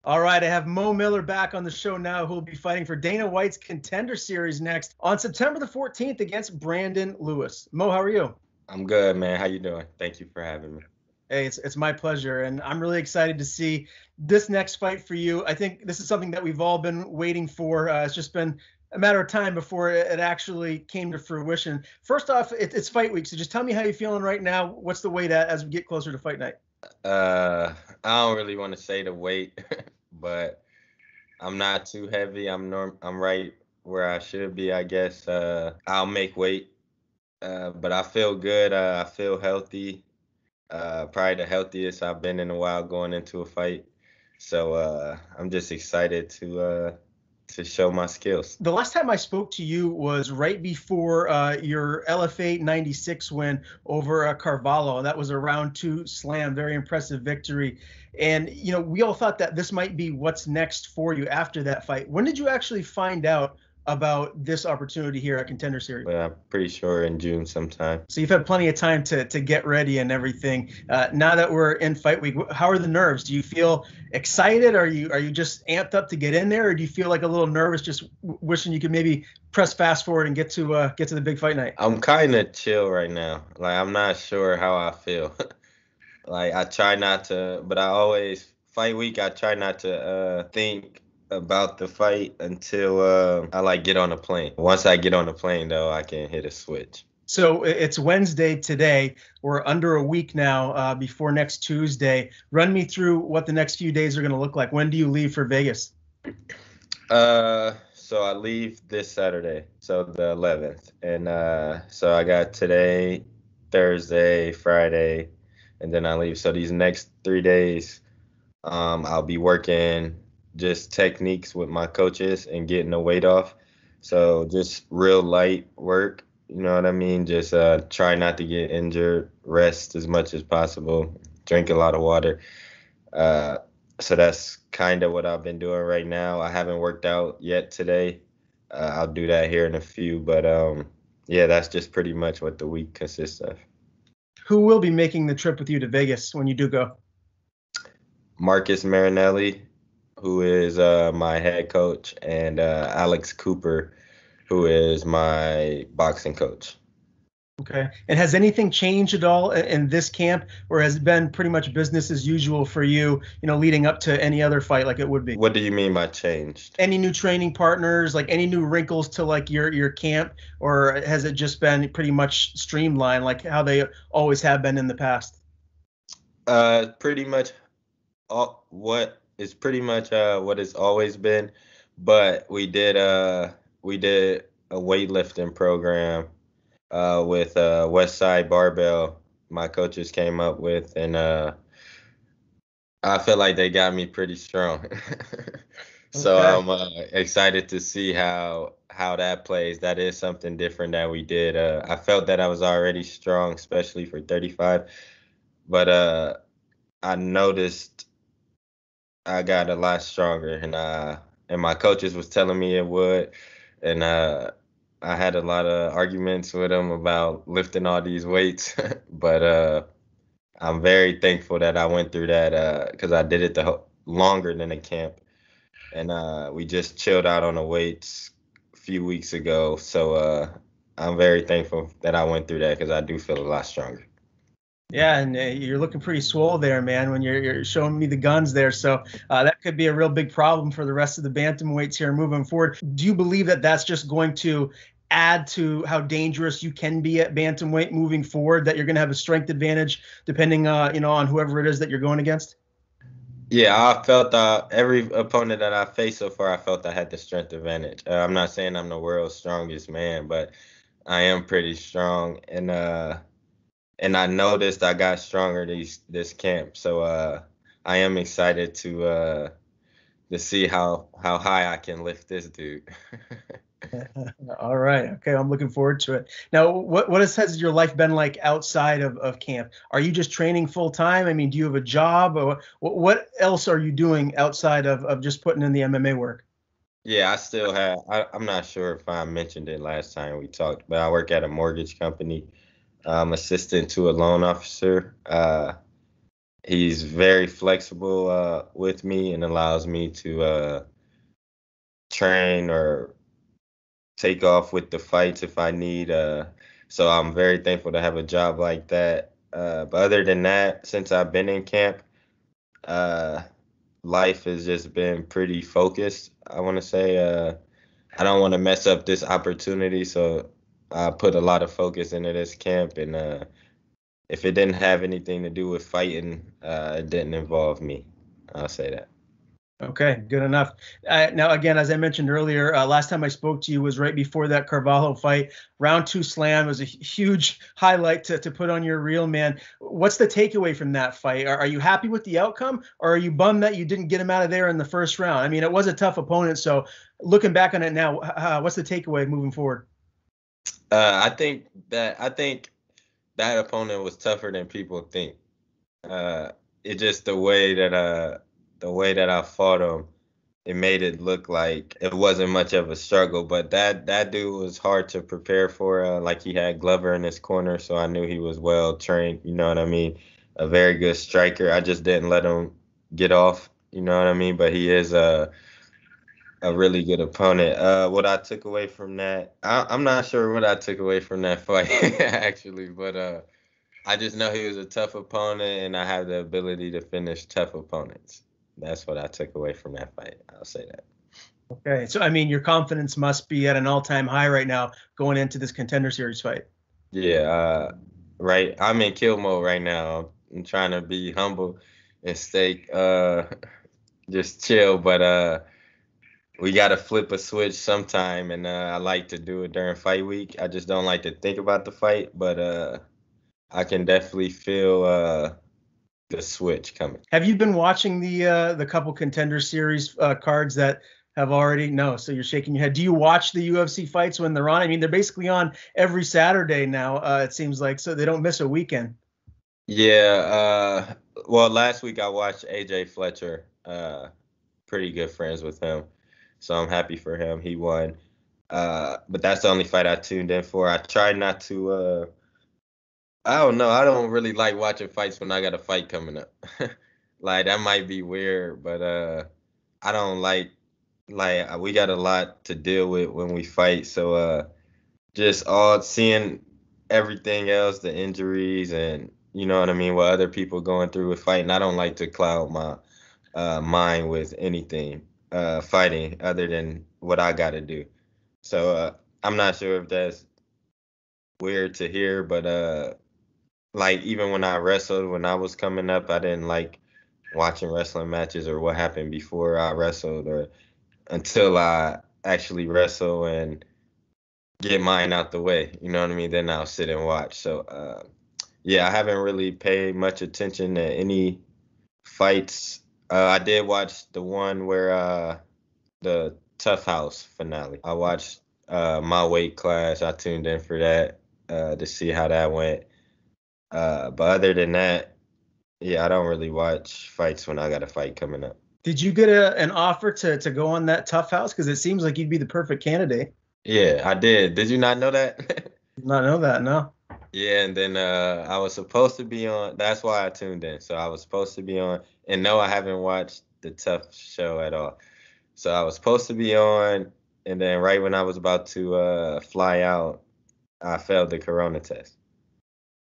All right, I have Mo Miller back on the show now, who will be fighting for Dana White's Contender Series next on September the 14th against Brandon Lewis. Mo, how are you? I'm good, man. How you doing? Thank you for having me. Hey, it's my pleasure, and I'm really excited to see this next fight for you. I think this is something that we've all been waiting for. It's just been a matter of time before it actually came to fruition. First off, it's fight week, so just tell me how you're feeling right now. What's the weight at as we get closer to fight night? I don't really want to say the weight, but I'm not too heavy. I'm right where I should be, I guess. I'll make weight, but I feel good. I feel healthy. Probably the healthiest I've been in a while going into a fight. So I'm just excited to show my skills. The last time I spoke to you was right before your LFA 96 win over Carvalho. That was a round 2 slam, very impressive victory. And, we all thought that this might be what's next for you after that fight. When did you actually find out about this opportunity here at Contender Series? But I'm pretty sure in June sometime. So you've had plenty of time to get ready and everything. Now that we're in fight week, how are the nerves? Do you feel excited? Are you just amped up to get in there, or do you feel like a little nervous, just wishing you could maybe press fast forward and get to the big fight night? I'm kind of chill right now. Like I'm not sure how I feel. Like I try not to, but I always fight week. I try not to think about the fight until I like get on a plane. Once I get on the plane, though, I can hit a switch. So it's Wednesday today. We're under a week now before next Tuesday. Run me through what the next few days are going to look like. When do you leave for Vegas? So I leave this Saturday, so the 11th, and so I got today, Thursday, Friday, and then I leave. So these next 3 days, I'll be working just techniques with my coaches and getting the weight off. So just real light work, you know what I mean? Just try not to get injured, rest as much as possible, drink a lot of water. Uh, so that's kind of what I've been doing right now. I haven't worked out yet today. I'll do that here in a few, but yeah, that's just pretty much what the week consists of. Who will be making the trip with you to Vegas when you do go? Marcus Marinelli, who is my head coach, and Alex Cooper, who is my boxing coach. Okay. And has anything changed at all in this camp, or has it been pretty much business as usual for you, leading up to any other fight like it would be? What do you mean by changed? Any new training partners, like any new wrinkles to like your camp, or has it just been pretty much streamlined like how they always have been in the past? Pretty much what is pretty much what it's always been, but we did a weightlifting program with West Side Barbell. My coaches came up with, and I feel like they got me pretty strong. So Okay. I'm excited to see how that plays. That is something different that we did. I felt that I was already strong, especially for 35, but I noticed I got a lot stronger, and my coaches was telling me it would, and I had a lot of arguments with them about lifting all these weights, but I'm very thankful that I went through that because I did it longer than a camp, and we just chilled out on the weights a few weeks ago. So I'm very thankful that I went through that because I do feel a lot stronger. Yeah, and you're looking pretty swole there, man, when you're showing me the guns there. So that could be a real big problem for the rest of the bantamweights here moving forward. Do you believe that that's just going to add to how dangerous you can be at bantamweight moving forward, that you're going to have a strength advantage depending on whoever it is that you're going against? Yeah, I felt every opponent that I faced so far, I felt I had the strength advantage. I'm not saying I'm the world's strongest man, but I am pretty strong, and I noticed I got stronger this camp. So I am excited to see how high I can lift this dude. All right. Okay. I'm looking forward to it. Now, what has your life been like outside of camp? Are you just training full time? I mean, do you have a job, or what else are you doing outside of just putting in the MMA work? Yeah, I still have. I'm not sure if I mentioned it last time we talked, but I work at a mortgage company. I'm assistant to a loan officer, he's very flexible with me and allows me to train or take off with the fights if I need. So I'm very thankful to have a job like that. But other than that, since I've been in camp, uh, life has just been pretty focused. I want to say I don't want to mess up this opportunity, so I put a lot of focus into this camp. And if it didn't have anything to do with fighting, it didn't involve me. I'll say that. Okay, good enough. Now, again, as I mentioned earlier, last time I spoke to you was right before that Carvalho fight. Round 2 slam was a huge highlight to put on your reel, man. What's the takeaway from that fight? Are you happy with the outcome, or are you bummed that you didn't get him out of there in the first round? I mean, it was a tough opponent, so looking back on it now, what's the takeaway moving forward? I think that opponent was tougher than people think. It just the way that I fought him, it made it look like it wasn't much of a struggle. But that dude was hard to prepare for. Like he had Glover in his corner, so I knew he was well trained. You know what I mean? A very good striker. I just didn't let him get off. You know what I mean? But he is a really good opponent. What I took away from that, I'm not sure what I took away from that fight actually, but I just know he was a tough opponent, and I have the ability to finish tough opponents. That's what I took away from that fight. I'll say that. Okay, so I mean, your confidence must be at an all-time high right now going into this Contender Series fight. Yeah, right. I'm in kill mode right now. I'm trying to be humble and stay just chill, but we got to flip a switch sometime, and I like to do it during fight week. I just don't like to think about the fight, but I can definitely feel the switch coming. Have you been watching the couple Contender Series cards that have already? No, so you're shaking your head. Do you watch the UFC fights when they're on? I mean, they're basically on every Saturday now. It seems like, so they don't miss a weekend. Yeah, well, last week I watched AJ Fletcher. Pretty good friends with him, so I'm happy for him. He won. But that's the only fight I tuned in for. I try not to. I don't know. I don't really like watching fights when I got a fight coming up. Like that might be weird, but I don't like we got a lot to deal with when we fight. So just all seeing everything else, the injuries and you know what I mean, what other people going through with fighting. I don't like to cloud my mind with anything fighting other than what I got to do. So I'm not sure if that's weird to hear, but like even when I wrestled when I was coming up, I didn't like watching wrestling matches or what happened before I wrestled or until I actually wrestle and get mine out the way. You know what I mean? Then I'll sit and watch. So yeah, I haven't really paid much attention to any fights. I did watch the one where the Tough House finale. I watched my weight class. I tuned in for that to see how that went. But other than that, yeah, I don't really watch fights when I got a fight coming up. Did you get an offer to go on that Tough House? Because it seems like you'd be the perfect candidate. Yeah, I did. Did you not know that? Did not know that, no. Yeah, and then I was supposed to be on. That's why I tuned in. So I was supposed to be on, and no, I haven't watched the Tough show at all. So I was supposed to be on, and then right when I was about to fly out, I failed the corona test.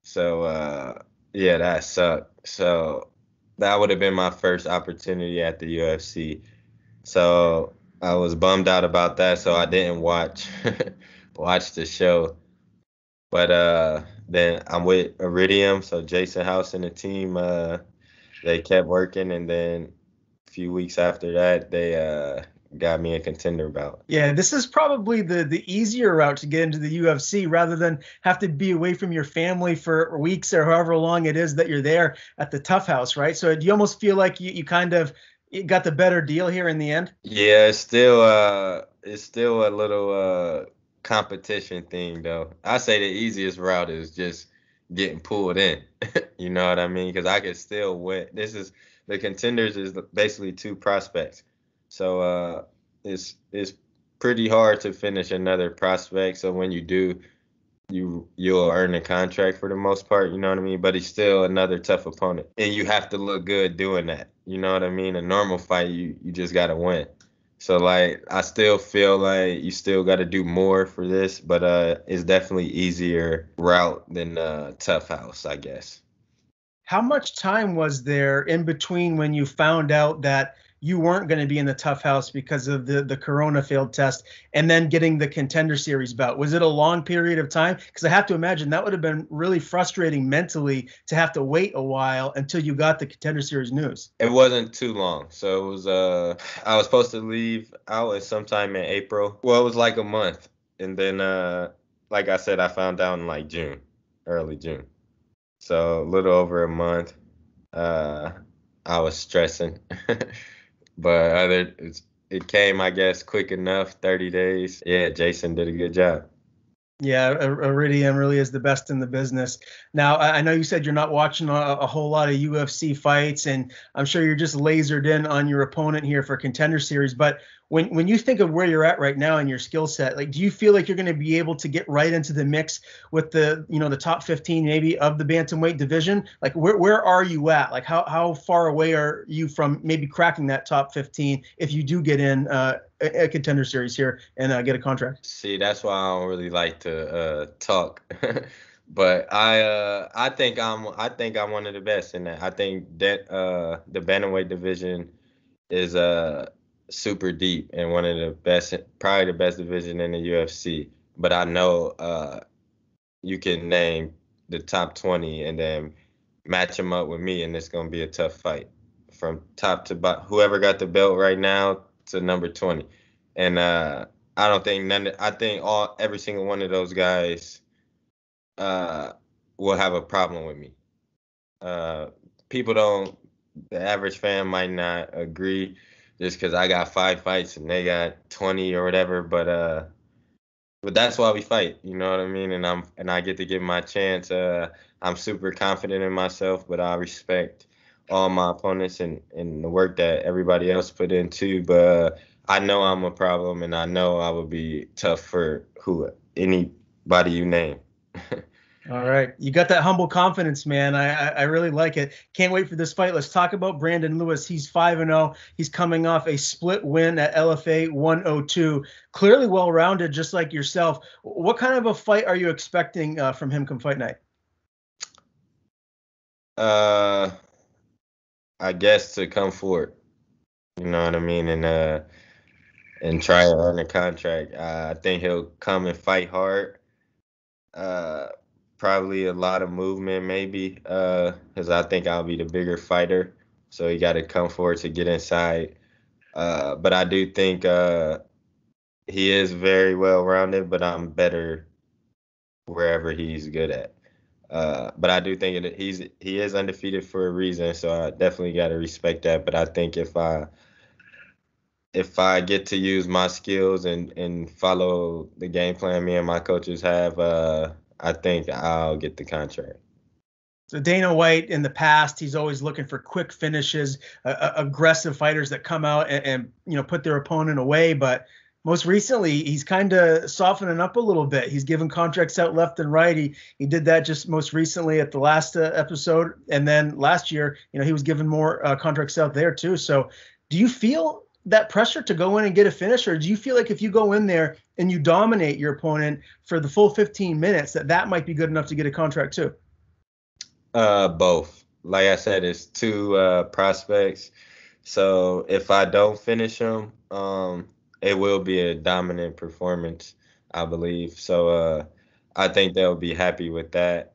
So yeah, that sucked. So that would have been my first opportunity at the UFC. So I was bummed out about that. So I didn't watch the show. But then I'm with Iridium, so Jason House and the team, they kept working, and then a few weeks after that, they got me a contender bout. Yeah, this is probably the easier route to get into the UFC rather than have to be away from your family for weeks or however long it is that you're there at the Tough House, right? So do you almost feel like you kind of got the better deal here in the end? Yeah, it's still a little competition thing though. I say the easiest route is just getting pulled in. You know what I mean? Because I could still win. This is the contenders is basically two prospects, so it's pretty hard to finish another prospect. So when you do, you'll earn a contract for the most part, you know what I mean? But he's still another tough opponent. And you have to look good doing that. You know what I mean? A normal fight, you just gotta win. So like I still feel like you still gotta do more for this, but it's definitely easier route than Tough House, I guess. How much time was there in between when you found out that you weren't going to be in the tough house because of the corona failed test and then getting the Contender Series bout? Was it a long period of time? Because I have to imagine that would have been really frustrating mentally to have to wait a while until you got the Contender Series news. It wasn't too long. So it was I was supposed to leave out at sometime in April. Well, it was like a month. And then like I said, I found out in like June, early June. So a little over a month. Uh, I was stressing, but it came, I guess, quick enough. 30 days. Yeah, Jason did a good job. Yeah, Iridium really is the best in the business. Now, I know you said you're not watching a whole lot of UFC fights, and I'm sure you're just lasered in on your opponent here for Contender Series. But when you think of where you're at right now in your skill set, like, do you feel like you're going to be able to get right into the mix with the top 15 maybe of the bantamweight division? Like, where are you at? Like, how far away are you from maybe cracking that top 15 if you do get in a Contender Series here and get a contract? See, that's why I don't really like to talk. But I think I'm one of the best in that. I think that the bantamweight division is super deep and one of the best, probably the best division in the UFC. But I know you can name the top 20 and then match them up with me, and it's gonna be a tough fight from top to bottom. Whoever got the belt right now to number 20, and I don't think none. I think every single one of those guys uh, will have a problem with me. Uh, People don't. The average fan might not agree just because I got 5 fights and they got 20 or whatever. But that's why we fight. You know what I mean? And I get to give my chance. I'm super confident in myself, but I respect all my opponents and the work that everybody else put in too. But I know I'm a problem, and I know I would be tough for anybody you name. All right. You got that humble confidence, man. I really like it. Can't wait for this fight. Let's talk about Brandon Lewis. He's 5-0. He's coming off a split win at LFA 102. Clearly well-rounded, just like yourself. What kind of a fight are you expecting from him come fight night? Uh, I guess to come forward. You know what I mean? And try to earn a contract. I think he'll come and fight hard. Uh, Probably a lot of movement, maybe, because I think I'll be the bigger fighter. So he got to come forward to get inside. But I do think he is very well rounded, but I'm better wherever he's good at. But I do think he is undefeated for a reason, so I definitely got to respect that. But I think if I get to use my skills and follow the game plan me and my coaches have, I think I'll get the contract. So Dana White in the past, he's always looking for quick finishes, aggressive fighters that come out and put their opponent away. But most recently, he's kind of softening up a little bit. He's giving contracts out left and right. He did that just most recently at the last episode, and then last year, he was giving more contracts out there too. So, do you feel that pressure to go in and get a finish, or do you feel like if you go in there and you dominate your opponent for the full 15 minutes, that might be good enough to get a contract too? Both. Like I said, it's two prospects. So if I don't finish them, it will be a dominant performance, I believe. So I think they'll be happy with that.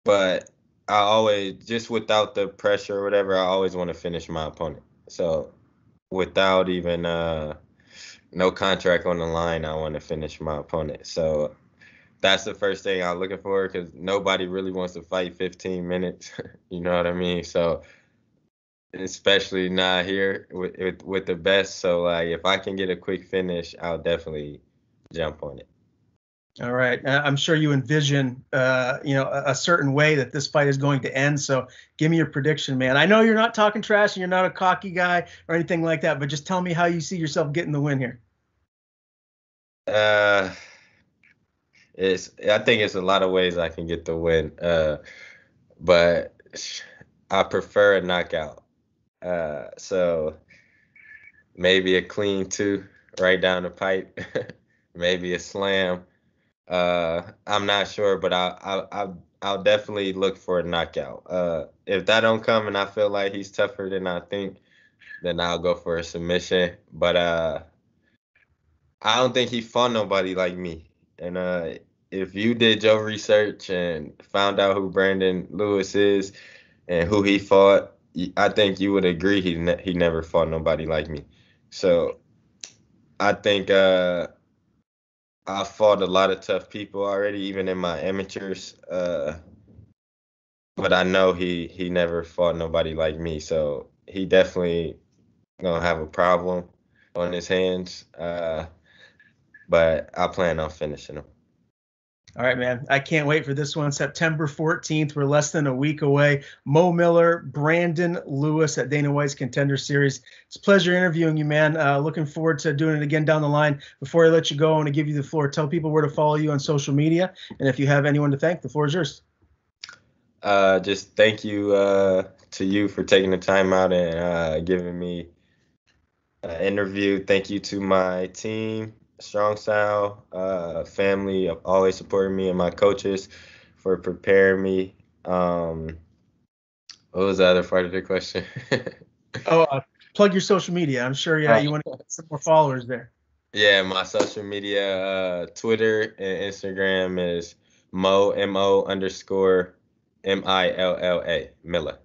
But I always, just without the pressure or whatever, I always want to finish my opponent. So without even no contract on the line, I want to finish my opponent. So that's the first thing I'm looking for, because nobody really wants to fight 15 minutes. You know what I mean? So especially not here with the best. So like, if I can get a quick finish, I'll definitely jump on it. All right. I'm sure you envision, a certain way that this fight is going to end. So give me your prediction, man. I know you're not talking trash and you're not a cocky guy or anything like that, but just tell me how you see yourself getting the win here. Uh, I think it's a lot of ways I can get the win. But I prefer a knockout. So maybe a clean two right down the pipe, maybe a slam. I'm not sure, but I'll definitely look for a knockout. If that don't come and I feel like he's tougher than I think, then I'll go for a submission. But I don't think he fought nobody like me. And if you did your research and found out who Brandon Lewis is and who he fought, I think you would agree he never fought nobody like me. So I think I fought a lot of tough people already, even in my amateurs. But I know he never fought nobody like me. So he definitely gonna have a problem on his hands. But I plan on finishing him. All right, man. I can't wait for this one. September 14th. We're less than a week away. Mo Miller, Brandon Lewis at Dana White's Contender Series. It's a pleasure interviewing you, man. Looking forward to doing it again down the line. Before I let you go, I want to give you the floor. Tell people where to follow you on social media. And if you have anyone to thank, the floor is yours. Just thank you to you for taking the time out and giving me an interview. Thank you to my team, Strong Style, family, of always supporting me, and my coaches for preparing me. What was the other part of the question? Plug your social media. I'm sure you want to get some more followers there. Yeah, my social media, Twitter and Instagram is Mo, M-O _ Milla.